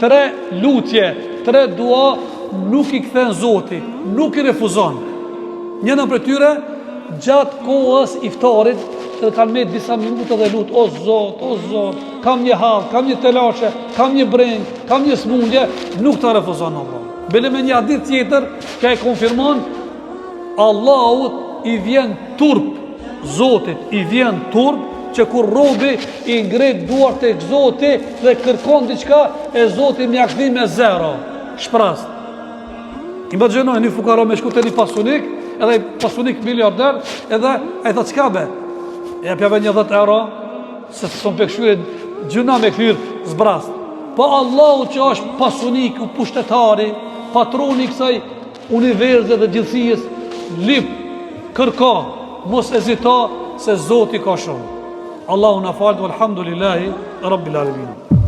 tre lutje, tre dua nuk i kthen Zoti, nuk i refuzon. Njëna prej tyre gjatë kohës iftarit edhe kanë me disa minuta dhe lut, o Zot, kam një hall, kam një telashe, kam një breng, kam një smundje, nuk ta refuzon Allah. Bile me një hadith tjetër ka e konfirmon, Allahut i vjen turp, Zotit i vjen turp, që kur robi i ngret duart tek Zoti dhe kërkon diçka, e Zoti m'ia kthin me zero, shprast. Imagjinoj një fukara me shku te një pasunik, edhe pasunik miliarder, edhe ai thot çka be? Ja pjave një 10 euro, se son pekëshyre gjuna me këtyr zbrast. Po Allahu që është pasunik, u pushtetari, patroni kësaj universi dhe gjithësijës, lip, kërka, mos ezita, se Zoti ka shumë. Allahu na falë, walhamdulillahi rabbil alamin.